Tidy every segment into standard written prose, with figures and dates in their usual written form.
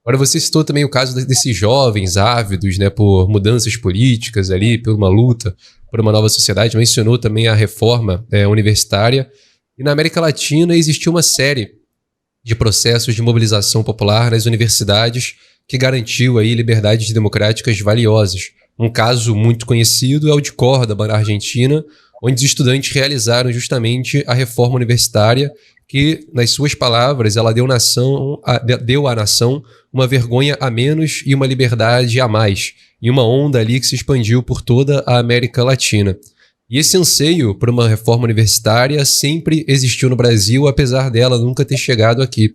Agora, você citou também o caso desses jovens ávidos, né, por mudanças políticas ali, por uma luta, por uma nova sociedade. Mencionou também a reforma universitária. E na América Latina existiu uma série de processos de mobilização popular nas universidades que garantiu aí liberdades democráticas valiosas. Um caso muito conhecido é o de Córdoba, na Argentina, onde os estudantes realizaram justamente a reforma universitária que, nas suas palavras, ela deu à nação uma vergonha a menos e uma liberdade a mais, em uma onda ali que se expandiu por toda a América Latina. E esse anseio por uma reforma universitária sempre existiu no Brasil, apesar dela nunca ter chegado aqui.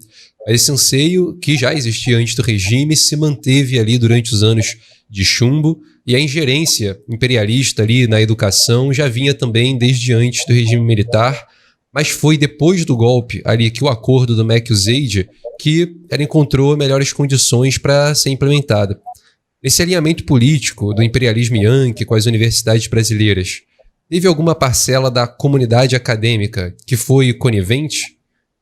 Esse anseio, que já existia antes do regime, se manteve ali durante os anos de chumbo, e a ingerência imperialista ali na educação já vinha também desde antes do regime militar, mas foi depois do golpe ali que o acordo do McUseid que ela encontrou melhores condições para ser implementada. Esse alinhamento político do imperialismo yankee com as universidades brasileiras, teve alguma parcela da comunidade acadêmica que foi conivente?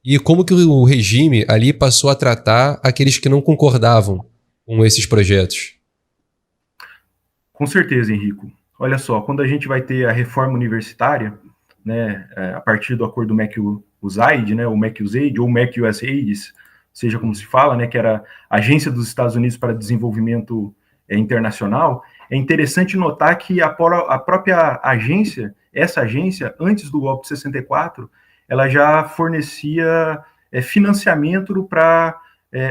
E como que o regime ali passou a tratar aqueles que não concordavam com esses projetos? Com certeza, Henrico. Olha só, quando a gente vai ter a reforma universitária, né, a partir do acordo McUsaid, né, o McUsaid ou McUSAID, seja como se fala, né, que era a Agência dos Estados Unidos para Desenvolvimento Internacional, é interessante notar que a própria agência, essa agência, antes do golpe de 64, ela já fornecia financiamento para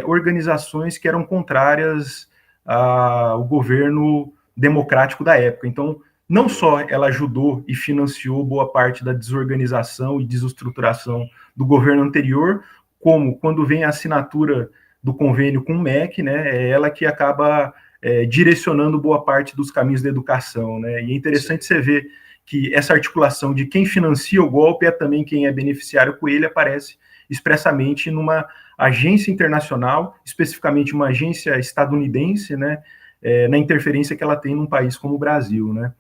organizações que eram contrárias ao governo democrático da época. Então, não só ela ajudou e financiou boa parte da desorganização e desestruturação do governo anterior, como quando vem a assinatura do convênio com o MEC, né, é ela que acaba direcionando boa parte dos caminhos da educação, né? E é interessante você ver que essa articulação de quem financia o golpe é também quem é beneficiário com ele, aparece expressamente numa agência internacional, especificamente uma agência estadunidense, né, na interferência que ela tem num país como o Brasil, né?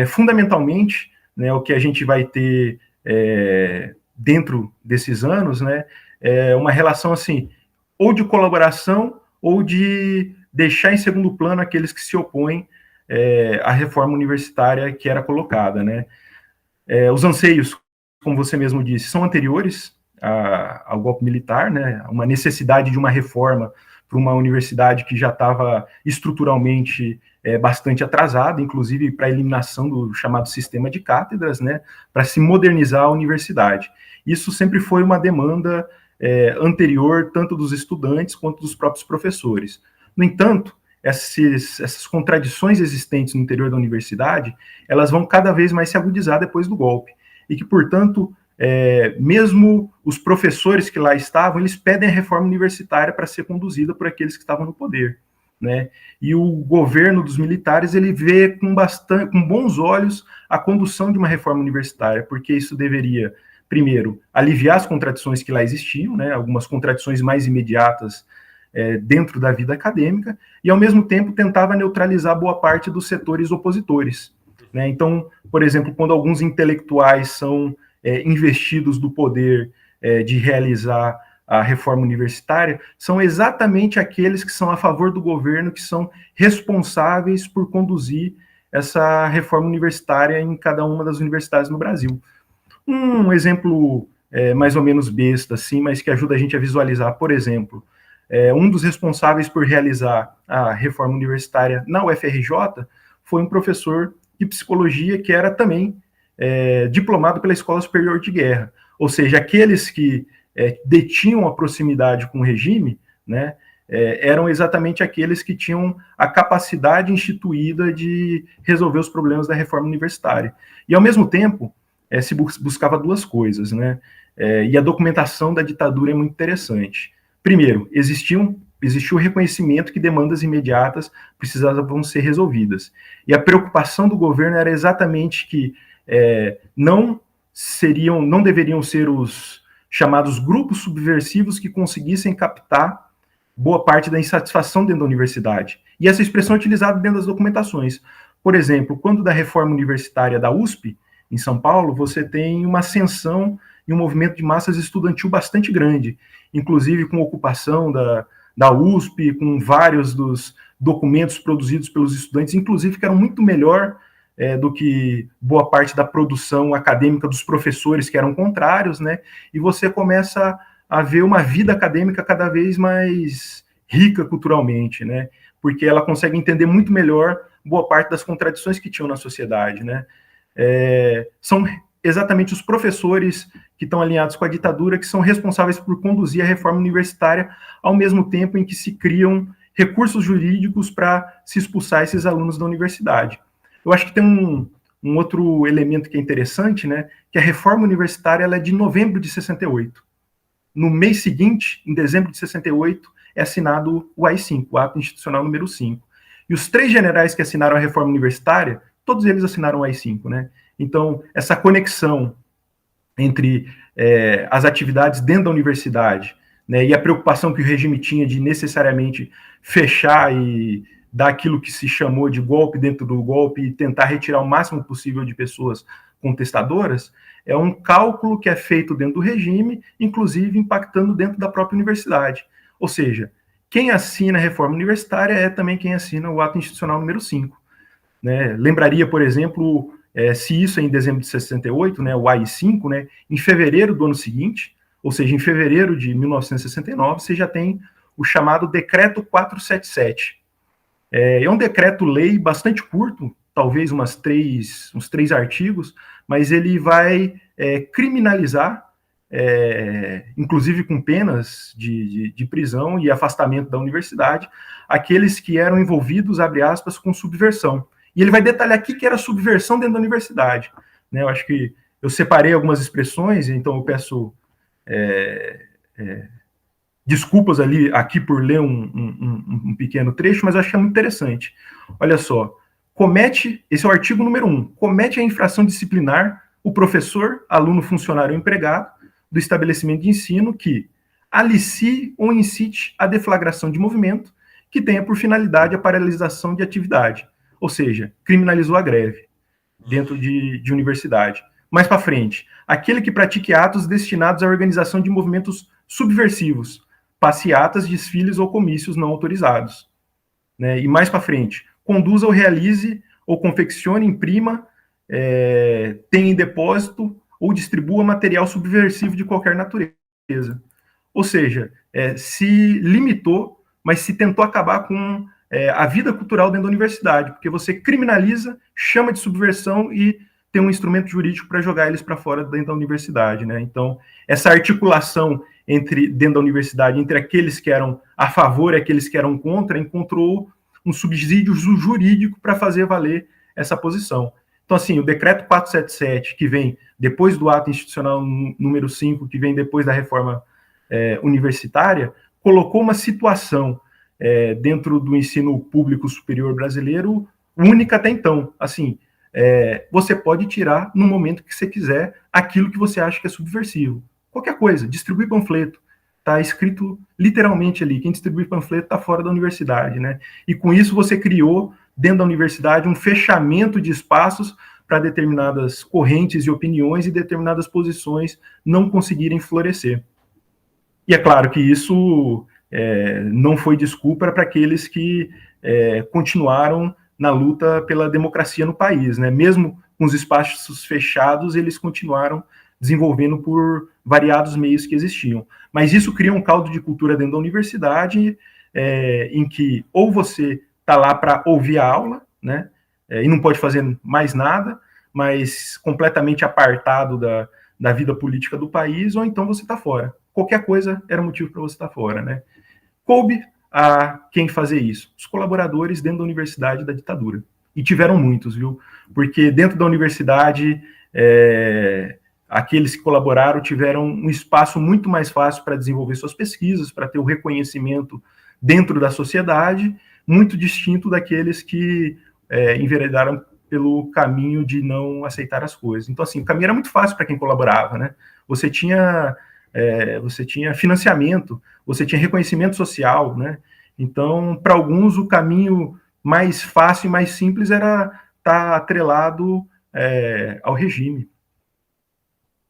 Fundamentalmente, né, o que a gente vai ter dentro desses anos, né, é uma relação assim, ou de colaboração ou de deixar em segundo plano aqueles que se opõem à reforma universitária que era colocada, né? Os anseios, como você mesmo disse, são anteriores ao golpe militar, né? Uma necessidade de uma reforma para uma universidade que já estava estruturalmente bastante atrasada, inclusive para a eliminação do chamado sistema de cátedras, né? Para se modernizar a universidade. Isso sempre foi uma demanda anterior, tanto dos estudantes quanto dos próprios professores. No entanto, essas contradições existentes no interior da universidade, elas vão cada vez mais se agudizar depois do golpe. E que, portanto, mesmo os professores que lá estavam, eles pedem a reforma universitária para ser conduzida por aqueles que estavam no poder, né? E o governo dos militares, ele vê com bons olhos a condução de uma reforma universitária, porque isso deveria, primeiro, aliviar as contradições que lá existiam, né? Algumas contradições mais imediatas dentro da vida acadêmica, e ao mesmo tempo tentava neutralizar boa parte dos setores opositores, né? Então, por exemplo, quando alguns intelectuais são investidos do poder de realizar a reforma universitária, são exatamente aqueles que são a favor do governo, que são responsáveis por conduzir essa reforma universitária em cada uma das universidades no Brasil. Um exemplo mais ou menos besta, assim, mas que ajuda a gente a visualizar, por exemplo, um dos responsáveis por realizar a reforma universitária na UFRJ foi um professor de psicologia que era também diplomado pela Escola Superior de Guerra. Ou seja, aqueles que detinham a proximidade com o regime, né, eram exatamente aqueles que tinham a capacidade instituída de resolver os problemas da reforma universitária. E, ao mesmo tempo, se buscava duas coisas, né? E a documentação da ditadura é muito interessante. Primeiro, existiu o reconhecimento que demandas imediatas precisavam ser resolvidas. E a preocupação do governo era exatamente que não deveriam ser os chamados grupos subversivos que conseguissem captar boa parte da insatisfação dentro da universidade. E essa expressão é utilizada dentro das documentações. Por exemplo, quando da reforma universitária da USP, em São Paulo, você tem uma ascensão e um movimento de massas estudantil bastante grande, inclusive com ocupação da USP, com vários dos documentos produzidos pelos estudantes, inclusive que eram muito melhor do que boa parte da produção acadêmica dos professores, que eram contrários, né? E você começa a ver uma vida acadêmica cada vez mais rica culturalmente, né? Porque ela consegue entender muito melhor boa parte das contradições que tinham na sociedade, né? São exatamente os professores que estão alinhados com a ditadura que são responsáveis por conduzir a reforma universitária, ao mesmo tempo em que se criam recursos jurídicos para se expulsar esses alunos da universidade. Eu acho que tem um outro elemento que é interessante, né, que a reforma universitária ela é de novembro de 68. No mês seguinte, em dezembro de 68, é assinado o AI-5, o Ato Institucional número 5. E os 3 generais que assinaram a reforma universitária, todos eles assinaram o AI-5, né? Então, essa conexão entre as atividades dentro da universidade, né, e a preocupação que o regime tinha de necessariamente fechar e dar aquilo que se chamou de golpe dentro do golpe e tentar retirar o máximo possível de pessoas contestadoras, é um cálculo que é feito dentro do regime, inclusive impactando dentro da própria universidade. Ou seja, quem assina a reforma universitária é também quem assina o Ato Institucional número 5. Né? Lembraria, por exemplo, se isso é em dezembro de 68, né, o AI-5, né, em fevereiro do ano seguinte, ou seja, em fevereiro de 1969, você já tem o chamado Decreto 477. É um decreto-lei bastante curto, talvez uns três artigos, mas ele vai criminalizar, inclusive com penas de prisão e afastamento da universidade, aqueles que eram envolvidos, abre aspas, com subversão. E ele vai detalhar aqui que era subversão dentro da universidade. Né? Eu acho que eu separei algumas expressões, então eu peço desculpas aqui por ler um pequeno trecho, mas eu acho que é muito interessante. Olha só, esse é o artigo número 1, comete a infração disciplinar o professor, aluno, funcionário ou empregado do estabelecimento de ensino que alicie ou incite a deflagração de movimento que tenha por finalidade a paralisação de atividade, ou seja, criminalizou a greve dentro de universidade. Mais para frente, aquele que pratique atos destinados à organização de movimentos subversivos, passeatas, desfiles ou comícios não autorizados. Né? E mais para frente, conduza ou realize ou confeccione, imprima, tenha em depósito ou distribua material subversivo de qualquer natureza. Ou seja, se limitou, mas se tentou acabar com a vida cultural dentro da universidade, porque você criminaliza, chama de subversão e tem um instrumento jurídico para jogar eles para fora dentro da universidade, né? Então, essa articulação dentro da universidade, entre aqueles que eram a favor e aqueles que eram contra, encontrou um subsídio jurídico para fazer valer essa posição. Então, assim, o decreto 477, que vem depois do ato institucional número 5, que vem depois da reforma universitária, colocou uma situação dentro do ensino público superior brasileiro única até então. Assim, você pode tirar no momento que você quiser aquilo que você acha que é subversivo. Qualquer coisa, distribuir panfleto. Está escrito literalmente ali, quem distribui panfleto está fora da universidade, né? E com isso você criou, dentro da universidade, um fechamento de espaços para determinadas correntes e opiniões e determinadas posições não conseguirem florescer. E é claro que isso não foi desculpa para aqueles que continuaram na luta pela democracia no país, né? Mesmo com os espaços fechados, eles continuaram desenvolvendo por variados meios que existiam. Mas isso cria um caldo de cultura dentro da universidade, em que ou você está lá para ouvir a aula, né, e não pode fazer mais nada, mas completamente apartado da vida política do país, ou então você está fora. Qualquer coisa era motivo para você estar fora, né? Coube a quem fazer isso? Os colaboradores dentro da universidade da ditadura. E tiveram muitos, viu? Porque dentro da universidade, aqueles que colaboraram tiveram um espaço muito mais fácil para desenvolver suas pesquisas, para ter o reconhecimento dentro da sociedade, muito distinto daqueles que enveredaram pelo caminho de não aceitar as coisas. Então, assim, o caminho era muito fácil para quem colaborava, né? Você tinha financiamento, você tinha reconhecimento social, né? Então, para alguns, o caminho mais fácil e mais simples era estar atrelado ao regime.